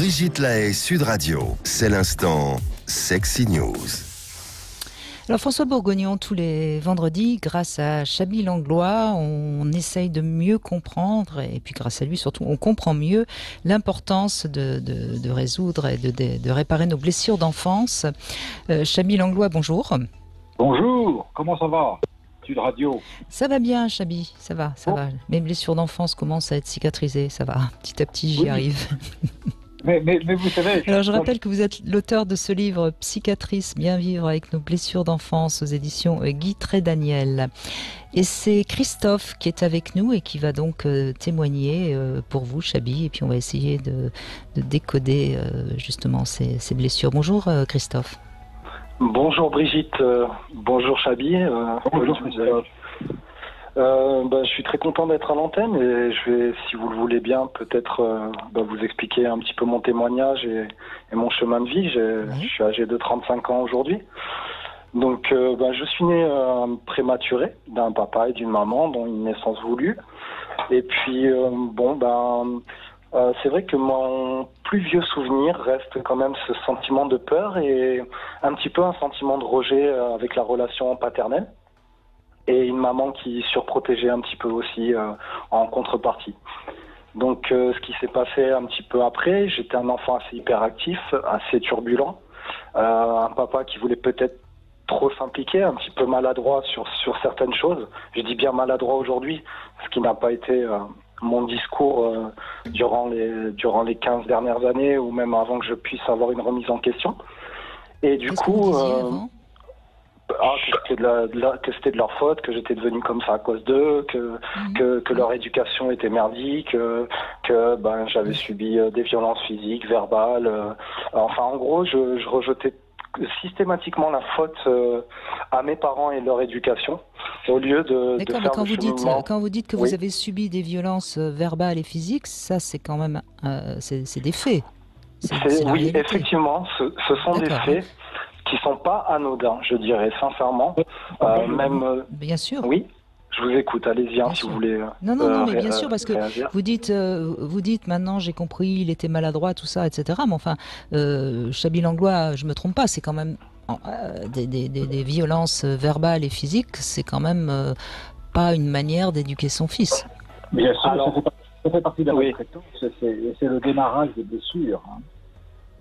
Brigitte Lahaye, Sud Radio. C'est l'instant Sexy News. Alors François Bourgognon, tous les vendredis, grâce à Chaby Langlois, on essaye de mieux comprendre, et puis grâce à lui surtout, on comprend mieux l'importance de résoudre et de réparer nos blessures d'enfance. Chaby Langlois, bonjour. Bonjour, comment ça va, Sud Radio? Ça va bien, Chaby, ça va. Mes blessures d'enfance commencent à être cicatrisées, ça va. Petit à petit, j'y arrive. Mais vous savez... Alors je rappelle que vous êtes l'auteur de ce livre « Psychiatrice, bien vivre avec nos blessures d'enfance » aux éditions Guy Trédaniel. Et c'est Christophe qui est avec nous et qui va donc témoigner pour vous, Chaby. Et puis on va essayer de décoder justement ces blessures. Bonjour Christophe. Bonjour Brigitte, bonjour Chaby. Bonjour Christophe. Je suis très content d'être à l'antenne et je vais, si vous le voulez bien, peut-être vous expliquer un petit peu mon témoignage et mon chemin de vie. Je suis âgé de 35 ans aujourd'hui. Donc je suis né prématuré d'un papa et d'une maman, dont une naissance voulue. Et puis c'est vrai que mon plus vieux souvenir reste quand même ce sentiment de peur et un petit peu un sentiment de rejet avec la relation paternelle. Et une maman qui surprotégeait un petit peu aussi en contrepartie. Donc ce qui s'est passé un petit peu après, j'étais un enfant assez hyperactif, assez turbulent, un papa qui voulait peut-être trop s'impliquer, un petit peu maladroit sur certaines choses. Je dis bien maladroit aujourd'hui, ce qui n'a pas été mon discours durant les 15 dernières années ou même avant que je puisse avoir une remise en question. Et du coup... que c'était de leur faute, que j'étais devenu comme ça à cause d'eux, que leur éducation était merdique, que j'avais subi des violences physiques, verbales. Enfin, en gros, je rejetais systématiquement la faute à mes parents et leur éducation, au lieu de faire le cheminement. Quand vous dites que vous avez subi des violences verbales et physiques, ça c'est quand même c'est des faits. Oui, effectivement, ce sont des faits qui sont pas anodins, je dirais sincèrement. Bien sûr. Oui, je vous écoute. Allez-y si vous voulez. Non, mais bien sûr, parce que vous dites maintenant j'ai compris, il était maladroit, tout ça, etc. Mais enfin, Chaby Langlois, je me trompe pas, c'est quand même des violences verbales et physiques, c'est quand même pas une manière d'éduquer son fils. Bien sûr, ça fait partie de la maltraitance, c'est le démarrage des blessures.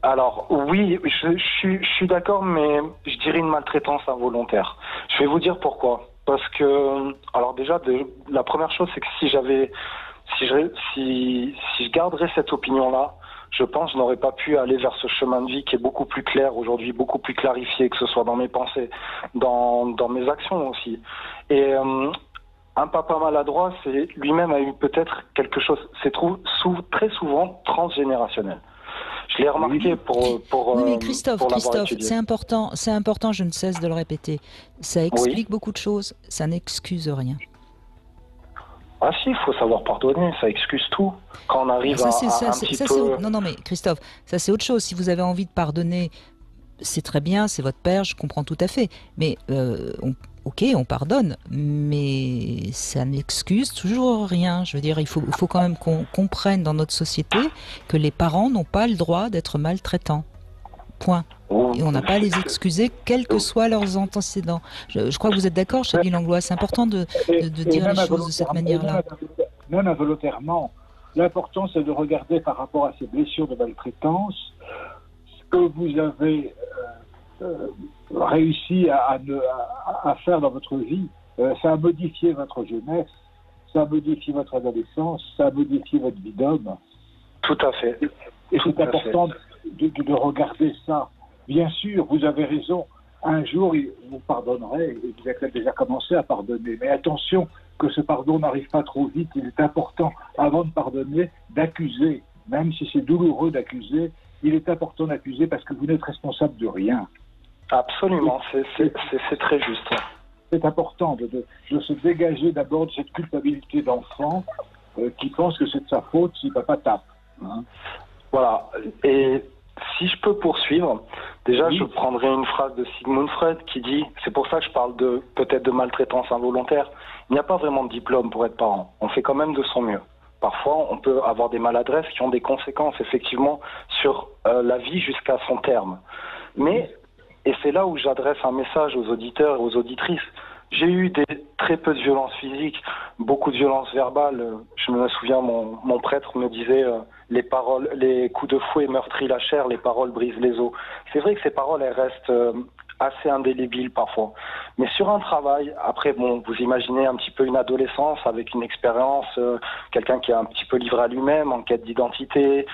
Alors oui, je suis d'accord, mais je dirais une maltraitance involontaire. Je vais vous dire pourquoi. Parce que, alors déjà, la première chose, c'est que si je garderais cette opinion-là, je pense que je n'aurais pas pu aller vers ce chemin de vie qui est beaucoup plus clair aujourd'hui, beaucoup plus clarifié, que ce soit dans mes pensées, dans mes actions aussi. Et un papa maladroit, lui-même a eu peut-être quelque chose, c'est très souvent transgénérationnel. Je l'ai remarqué Oui, mais Christophe, c'est important, je ne cesse de le répéter. Ça explique beaucoup de choses, ça n'excuse rien. Ah si, il faut savoir pardonner, ça excuse tout. Quand on arrive Non, mais Christophe, ça c'est autre chose. Si vous avez envie de pardonner, c'est très bien, c'est votre père, je comprends tout à fait. Mais on pardonne, mais ça n'excuse toujours rien. Je veux dire, il faut quand même qu'on comprenne dans notre société que les parents n'ont pas le droit d'être maltraitants. Point. Et on n'a pas à les excuser, quels que soient leurs antécédents. Je crois que vous êtes d'accord, Chaby Langlois, c'est important de dire les choses de cette manière-là. Même involontairement, l'important c'est de regarder par rapport à ces blessures de maltraitance ce que vous avez réussi à faire dans votre vie. Ça a modifié votre jeunesse, ça a modifié votre adolescence, ça a modifié votre vie d'homme. Tout à fait. Et c'est important de regarder ça. Bien sûr, vous avez raison. Un jour, vous pardonnerez, et vous avez déjà commencé à pardonner. Mais attention que ce pardon n'arrive pas trop vite. Il est important, avant de pardonner, d'accuser. Même si c'est douloureux d'accuser, il est important d'accuser parce que vous n'êtes responsable de rien. Absolument, c'est très juste. C'est important de se dégager d'abord de cette culpabilité d'enfant qui pense que c'est de sa faute si papa tape. Hein. Voilà. Et si je peux poursuivre, déjà je prendrai une phrase de Sigmund Freud qui dit, c'est pour ça que je parle peut-être de maltraitance involontaire, il n'y a pas vraiment de diplôme pour être parent. On fait quand même de son mieux. Parfois, on peut avoir des maladresses qui ont des conséquences, effectivement, sur la vie jusqu'à son terme. Mais, et c'est là où j'adresse un message aux auditeurs et aux auditrices, j'ai eu très peu de violences physiques, beaucoup de violences verbales. Je me souviens, mon prêtre me disait les coups de fouet meurtrissent la chair, les paroles brisent les os. C'est vrai que ces paroles, elles restent assez indélébiles parfois. Mais sur un travail, après, bon, vous imaginez un petit peu une adolescence avec une expérience, quelqu'un qui est un petit peu livré à lui-même, en quête d'identité,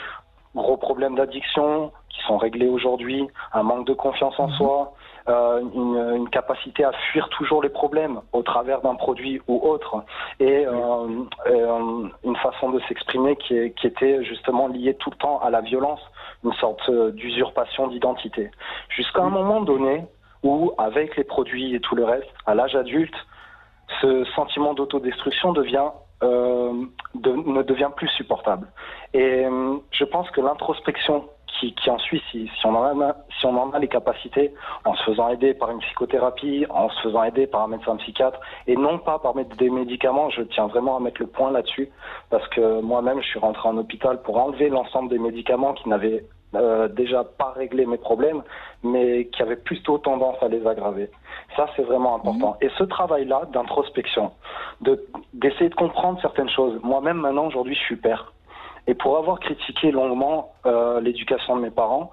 gros problèmes d'addiction qui sont réglés aujourd'hui, un manque de confiance en soi, une capacité à fuir toujours les problèmes au travers d'un produit ou autre, et une façon de s'exprimer qui était justement liée tout le temps à la violence, une sorte d'usurpation d'identité. Jusqu'à un moment donné où, avec les produits et tout le reste, à l'âge adulte, ce sentiment d'autodestruction ne devient plus supportable. Et je pense que l'introspection qui en suit, si on en a les capacités, en se faisant aider par une psychothérapie, en se faisant aider par un médecin psychiatre, et non pas par des médicaments, je tiens vraiment à mettre le point là-dessus, parce que moi-même, je suis rentré en hôpital pour enlever l'ensemble des médicaments qui n'avaient déjà pas réglé mes problèmes, mais qui avaient plutôt tendance à les aggraver. Ça, c'est vraiment important. Et ce travail-là d'introspection, d'essayer de comprendre certaines choses. Moi-même, maintenant, aujourd'hui, je suis père. Et pour avoir critiqué longuement l'éducation de mes parents,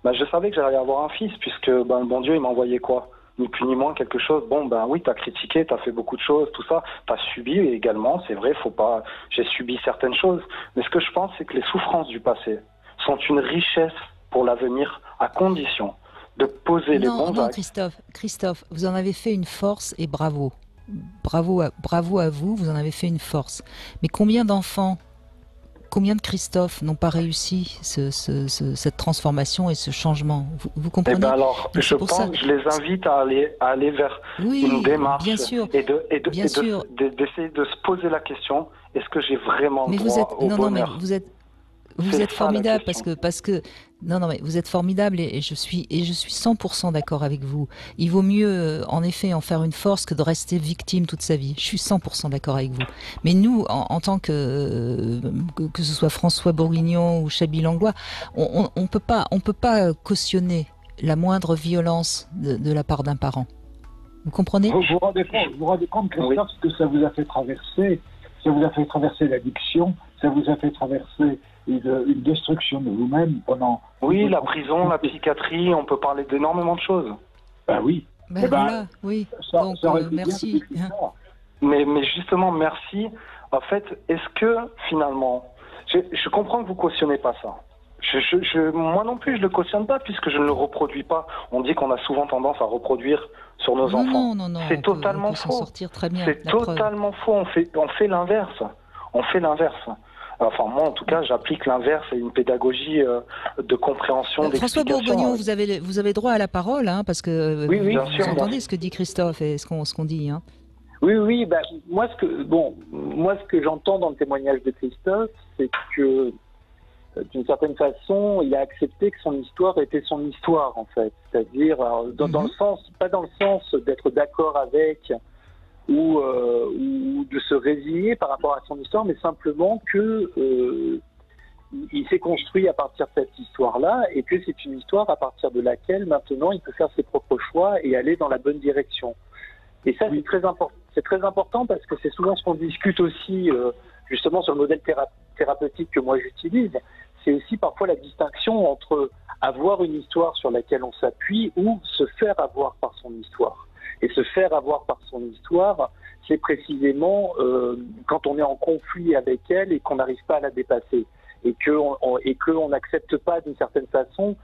je savais que j'allais avoir un fils, puisque le bon Dieu, il m'a envoyé quoi? Ni plus ni moins quelque chose. Bon, oui, t'as critiqué, t'as fait beaucoup de choses, tout ça. T'as subi également, c'est vrai, j'ai subi certaines choses. Mais ce que je pense, c'est que les souffrances du passé sont une richesse pour l'avenir, à condition de poser les bons actes. Christophe, vous en avez fait une force et bravo. Bravo à vous, vous en avez fait une force. Mais combien d'enfants, combien de Christophe n'ont pas réussi cette transformation et ce changement? Vous comprenez? Alors, je les invite à aller vers une démarche, bien sûr, et d'essayer de se poser la question, est-ce que j'ai vraiment droit au bonheur? Mais vous êtes formidable parce que mais vous êtes formidable et je suis 100% d'accord avec vous. Il vaut mieux en effet en faire une force que de rester victime toute sa vie. Je suis 100% d'accord avec vous. Mais nous, en tant que ce soit François Bourguignon ou Chablis Langlois, on peut pas cautionner la moindre violence de la part d'un parent. Vous comprenez? Vous vous rendez compte, Christophe, ce que ça vous a fait traverser? Ça vous a fait traverser l'addiction, ça vous a fait traverser une destruction de vous-même pendant... Oui, la prison, la psychiatrie, on peut parler d'énormément de choses. Oui. Voilà, oui. Donc, merci. Mais justement, merci. En fait, est-ce que, finalement... Je comprends que vous cautionnez pas ça. Moi non plus, je le cautionne pas, puisque je ne le reproduis pas. On dit qu'on a souvent tendance à reproduire sur nos enfants. Non. C'est totalement faux. C'est totalement faux. On fait l'inverse. On fait l'inverse. Enfin, moi, en tout cas, j'applique l'inverse et une pédagogie de compréhension, François Bourguignon, vous avez droit à la parole, hein, parce que vous entendez ce que dit Christophe et ce qu'on dit. Hein. Oui. Moi, ce que j'entends dans le témoignage de Christophe, c'est que, d'une certaine façon, il a accepté que son histoire était son histoire, en fait. C'est-à-dire, dans le sens, pas dans le sens d'être d'accord avec... ou de se résigner par rapport à son histoire, mais simplement que il s'est construit à partir de cette histoire-là, et que c'est une histoire à partir de laquelle maintenant il peut faire ses propres choix et aller dans la bonne direction. Et ça, c'est très important. C'est très important parce que c'est souvent ce qu'on discute aussi, justement sur le modèle thérapeutique que moi j'utilise. C'est aussi parfois la distinction entre avoir une histoire sur laquelle on s'appuie ou se faire avoir par son histoire. Et se faire avoir par son histoire, c'est précisément quand on est en conflit avec elle et qu'on n'arrive pas à la dépasser. Et qu'on n'accepte pas d'une certaine façon,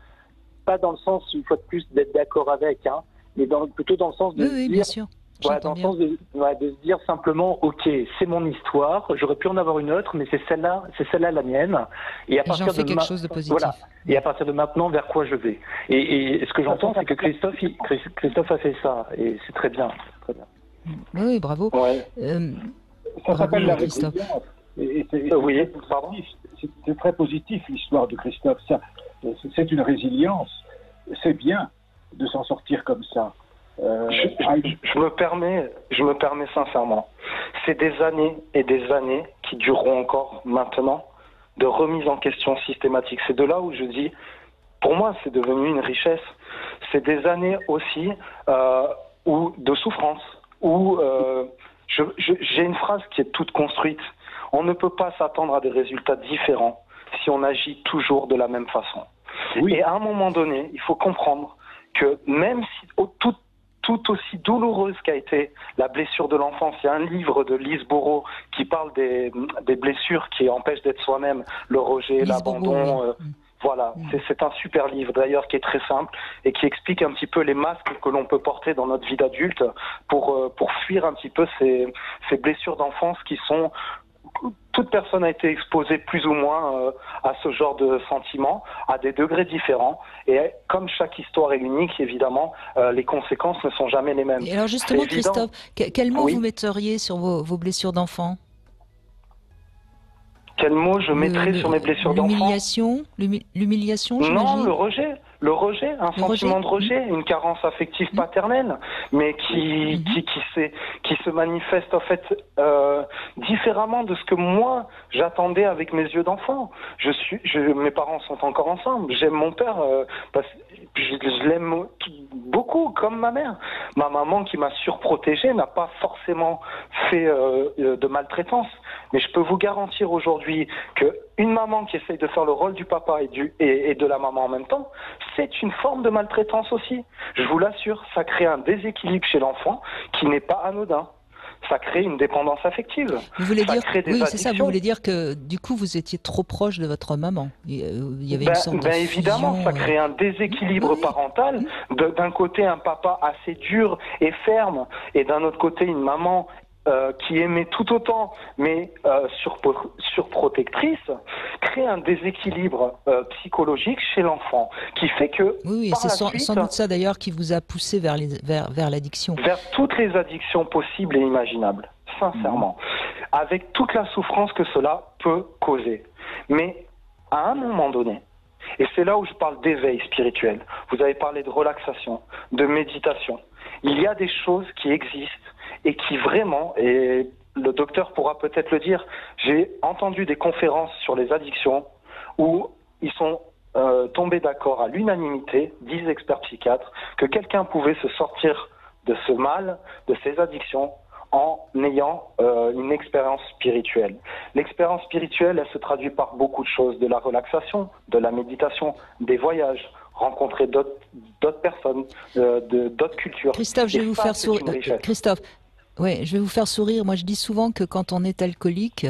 pas dans le sens, une fois de plus, d'être d'accord avec, hein, mais plutôt dans le sens de se dire... bien sûr. Voilà, dans le sens de se dire simplement, ok, c'est mon histoire, j'aurais pu en avoir une autre, mais c'est celle-là la mienne. Et à partir j'en fais quelque chose de positif. Voilà. Et à partir de maintenant, vers quoi je vais. Et ce que j'entends, c'est que Christophe a fait ça, et c'est très bien. Très bien. Oui, bravo. Ouais. Ça s'appelle la Christophe. Résilience. C'est très positif l'histoire de Christophe. C'est une résilience. C'est bien de s'en sortir comme ça. Je me permets sincèrement. C'est des années et des années qui dureront encore maintenant de remise en question systématique. C'est de là où je dis, pour moi, c'est devenu une richesse. C'est des années aussi de souffrance, où j'ai une phrase qui est toute construite. On ne peut pas s'attendre à des résultats différents si on agit toujours de la même façon. Oui. Et à un moment donné, il faut comprendre que même si tout aussi douloureuse qu'a été la blessure de l'enfance, il y a un livre de Lise Bourreau qui parle des blessures qui empêchent d'être soi-même, le rejet, l'abandon. Voilà, c'est un super livre d'ailleurs qui est très simple et qui explique un petit peu les masques que l'on peut porter dans notre vie d'adulte pour fuir un petit peu ces blessures d'enfance qui sont... Toute personne a été exposée plus ou moins à ce genre de sentiments, à des degrés différents. Et comme chaque histoire est unique, évidemment, les conséquences ne sont jamais les mêmes. Et alors justement, Christophe, quel mot vous metteriez sur vos blessures d'enfant? Quel mot je mettrais sur mes blessures d'enfant? L'humiliation, non, le rejet, un sentiment de rejet, une carence affective paternelle, mais qui se manifeste en fait différemment de ce que moi j'attendais avec mes yeux d'enfant. Mes parents sont encore ensemble. J'aime mon père, je l'aime beaucoup, comme ma mère. Ma maman qui m'a surprotégé n'a pas forcément fait de maltraitance, mais je peux vous garantir aujourd'hui que une maman qui essaye de faire le rôle du papa et de la maman en même temps, c'est une forme de maltraitance aussi. Je vous l'assure, ça crée un déséquilibre chez l'enfant qui n'est pas anodin. Ça crée une dépendance affective. Vous voulez dire, oui, c'est ça. Vous voulez dire que du coup, vous étiez trop proche de votre maman. Il y avait une sorte de évidemment, fusion, ça crée un déséquilibre parental. D'un côté, un papa assez dur et ferme, et d'un autre côté, une maman qui aimait tout autant, mais surprotectrice, crée un déséquilibre psychologique chez l'enfant, qui fait que... Oui, et c'est sans doute ça d'ailleurs qui vous a poussé vers l'addiction. Vers toutes les addictions possibles et imaginables, sincèrement, avec toute la souffrance que cela peut causer. Mais à un moment donné, et c'est là où je parle d'éveil spirituel, vous avez parlé de relaxation, de méditation, il y a des choses qui existent et qui vraiment, et le docteur pourra peut-être le dire, j'ai entendu des conférences sur les addictions où ils sont tombés d'accord à l'unanimité, 10 experts psychiatres, que quelqu'un pouvait se sortir de ce mal, de ces addictions, en ayant une expérience spirituelle. L'expérience spirituelle, elle se traduit par beaucoup de choses, de la relaxation, de la méditation, des voyages, rencontrer d'autres personnes, d'autres cultures. Christophe, je vais vous faire sourire. Christophe, ouais, je vais vous faire sourire. Moi, je dis souvent que quand on est alcoolique,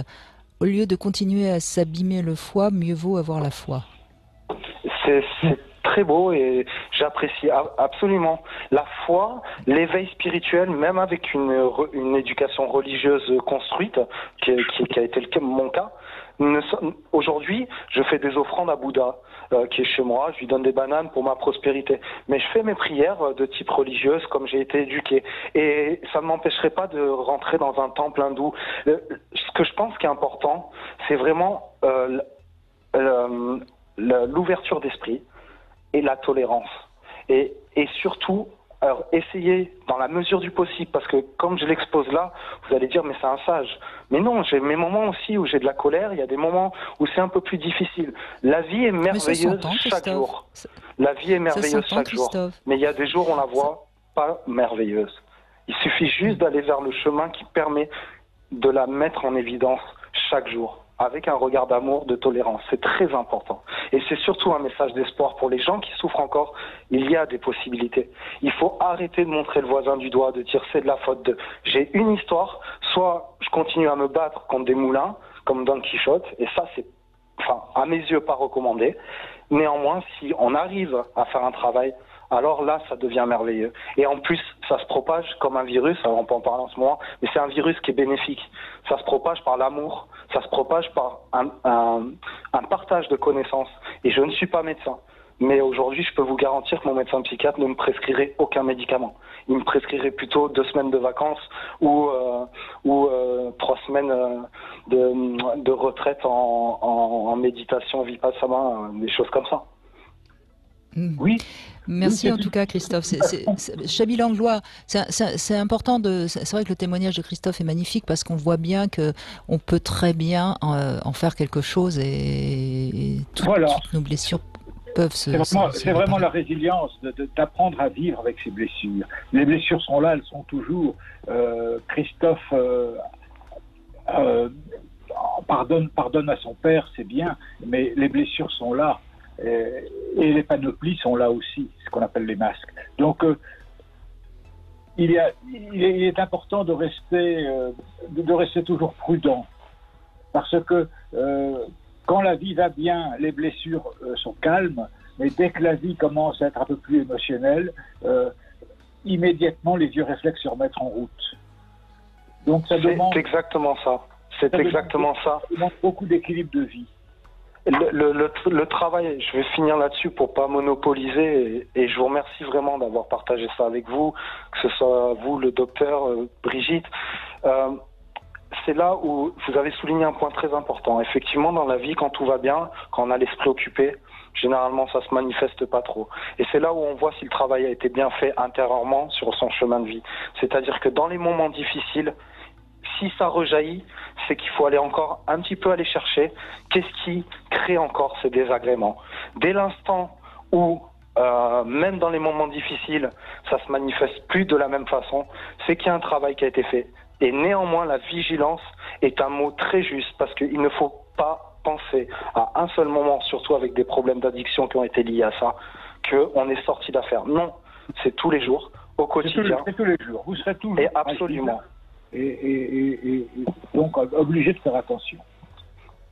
au lieu de continuer à s'abîmer le foie, mieux vaut avoir la foi. C'est très beau et j'apprécie absolument. La foi, l'éveil spirituel, même avec une éducation religieuse construite, qui a été mon cas. Aujourd'hui, je fais des offrandes à Bouddha, qui est chez moi, je lui donne des bananes pour ma prospérité. Mais je fais mes prières de type religieuse comme j'ai été éduqué. Et ça ne m'empêcherait pas de rentrer dans un temple hindou. Ce que je pense qui est important, c'est vraiment l'ouverture d'esprit et la tolérance. Et surtout, alors, essayez dans la mesure du possible, parce que comme je l'expose là, vous allez dire mais c'est un sage. Mais non, j'ai mes moments aussi où j'ai de la colère, il y a des moments où c'est un peu plus difficile. La vie est merveilleuse chaque jour. La vie est merveilleuse chaque jour. Mais il y a des jours où on la voit pas merveilleuse. Il suffit juste d'aller vers le chemin qui permet de la mettre en évidence chaque jour, avec un regard d'amour, de tolérance. C'est très important. Et c'est surtout un message d'espoir pour les gens qui souffrent encore. Il y a des possibilités. Il faut arrêter de montrer le voisin du doigt, de dire c'est de la faute de... J'ai une histoire, soit je continue à me battre contre des moulins, comme Don Quichotte, et ça c'est, à mes yeux, pas recommandé. Néanmoins, si on arrive à faire un travail, alors là, ça devient merveilleux. Et en plus, ça se propage comme un virus, alors on peut en parler en ce moment, mais c'est un virus qui est bénéfique. Ça se propage par l'amour, ça se propage par un partage de connaissances. Et je ne suis pas médecin, mais aujourd'hui, je peux vous garantir que mon médecin psychiatre ne me prescrirait aucun médicament. Il me prescrirait plutôt 2 semaines de vacances ou 3 semaines de retraite en méditation vipassana, des choses comme ça. Oui. Merci Oui, en tout cas, Christophe. Chabille Langlois, c'est important c'est vrai que le témoignage de Christophe est magnifique parce qu'on voit bien que on peut très bien en faire quelque chose et toutes nos blessures peuvent se C'est vraiment la résilience d'apprendre à vivre avec ses blessures. Les blessures sont là, elles sont toujours. Christophe pardonne à son père, c'est bien, mais les blessures sont là. Et les panoplies sont là aussi, ce qu'on appelle les masques. Donc, il est important de rester toujours prudent, parce que quand la vie va bien, les blessures sont calmes, mais dès que la vie commence à être un peu plus émotionnelle, immédiatement les vieux réflexes se remettent en route. Donc, ça demande... C'est exactement ça. C'est exactement ça. Ça demande beaucoup d'équilibre de vie. Le travail, je vais finir là-dessus pour pas monopoliser et je vous remercie vraiment d'avoir partagé ça avec vous, que ce soit vous, le docteur, Brigitte. C'est là où vous avez souligné un point très important. Effectivement, dans la vie, quand tout va bien, quand on a l'esprit occupé, généralement ça se manifeste pas trop. Et c'est là où on voit si le travail a été bien fait intérieurement sur son chemin de vie. C'est-à-dire que dans les moments difficiles, si ça rejaillit, c'est qu'il faut aller encore un petit peu aller chercher qu'est-ce qui crée encore ces désagréments. Dès l'instant où, même dans les moments difficiles, ça se manifeste plus de la même façon, c'est qu'il y a un travail qui a été fait. Et néanmoins, la vigilance est un mot très juste parce qu'il ne faut pas penser à un seul moment, surtout avec des problèmes d'addiction qui ont été liés à ça, qu'on est sorti d'affaire. Non, c'est tous les jours, au quotidien. C'est tous les jours. Vous serez toujours. Et absolument. Et donc obligé de faire attention.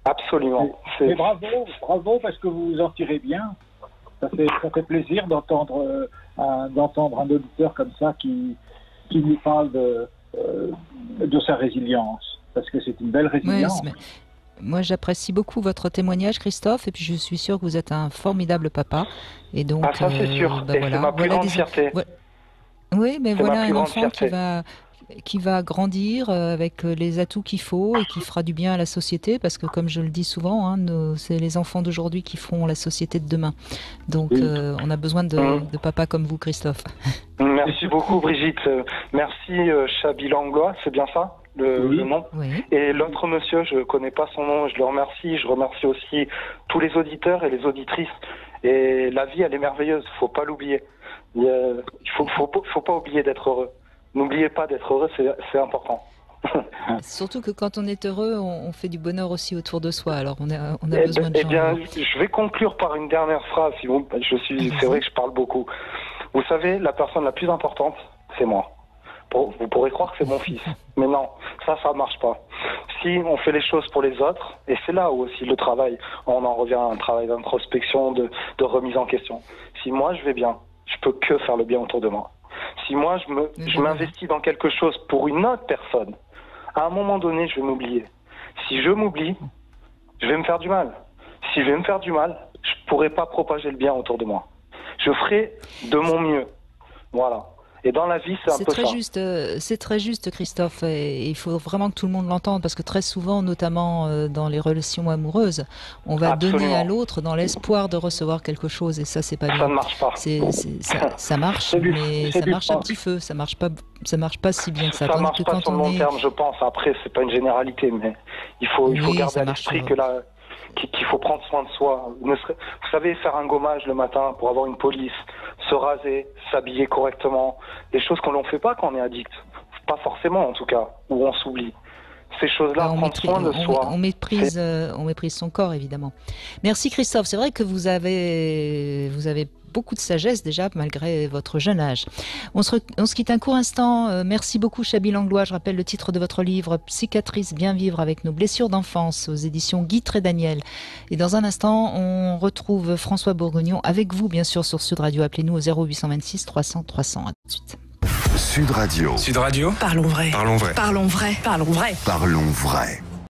Absolument. Mais bravo parce que vous vous en tirez bien. Ça fait plaisir d'entendre un auditeur comme ça qui nous parle de sa résilience, parce que c'est une belle résilience. Oui, moi, j'apprécie beaucoup votre témoignage, Christophe, et puis je suis sûre que vous êtes un formidable papa. Et donc, ça c'est sûr. Et c'est ma plus grande fierté. Oui, mais voilà un enfant qui va grandir avec les atouts qu'il faut et qui fera du bien à la société, parce que comme je le dis souvent, c'est les enfants d'aujourd'hui qui feront la société de demain. Donc on a besoin de papas comme vous, Christophe. Merci beaucoup, Brigitte. Merci, Chabille Langlois, c'est bien ça le nom. Oui. Et l'autre monsieur, je ne connais pas son nom, je le remercie. Je remercie aussi tous les auditeurs et les auditrices. Et la vie, elle est merveilleuse, faut pas l'oublier. Il faut pas oublier d'être heureux. N'oubliez pas d'être heureux, c'est important. Surtout que quand on est heureux, on fait du bonheur aussi autour de soi. Alors on a besoin de gens. Eh bien, je vais conclure par une dernière phrase. C'est vrai que je parle beaucoup. Vous savez, la personne la plus importante, c'est moi. Vous pourrez croire que c'est mon fils, mais non, ça marche pas. Si on fait les choses pour les autres, et c'est là où aussi le travail, on en revient à un travail d'introspection, de remise en question. Si moi je vais bien, je peux que faire le bien autour de moi. Si moi je m'investis dans quelque chose pour une autre personne, à un moment donné je vais m'oublier. Si je m'oublie, je vais me faire du mal. Si je vais me faire du mal, je pourrai pas propager le bien autour de moi. Je ferai de mon mieux. Voilà. Et dans la vie, c'est un peu ça. C'est très juste, Christophe. Et il faut vraiment que tout le monde l'entende, parce que très souvent, notamment dans les relations amoureuses, on va donner à l'autre dans l'espoir de recevoir quelque chose, et ça, c'est pas bien. Ça ne marche pas. Ça marche, mais ça marche à petit feu. Ça marche pas si bien que ça. Ça marche pas sur le long terme, je pense. Après, c'est pas une généralité, mais il faut garder à l'esprit qu'il faut prendre soin de soi. Vous savez, faire un gommage le matin pour avoir une police, se raser, s'habiller correctement, des choses qu'on ne fait pas quand on est addict. Pas forcément, en tout cas, ou on s'oublie. Ces choses-là, prendre soin de soi. On méprise son corps, évidemment. Merci, Christophe. C'est vrai que vous avez beaucoup de sagesse déjà, malgré votre jeune âge. On se quitte un court instant. Merci beaucoup, Chabille Langlois. Je rappelle le titre de votre livre, Psychiatrice, bien vivre avec nos blessures d'enfance, aux éditions Guy Trédaniel. Et dans un instant, on retrouve François Bourguignon avec vous, bien sûr, sur Sud Radio. Appelez-nous au 0826 300 300. À tout de suite. Sud Radio. Sud Radio. Parlons vrai. Parlons vrai. Parlons vrai. Parlons vrai. Parlons vrai.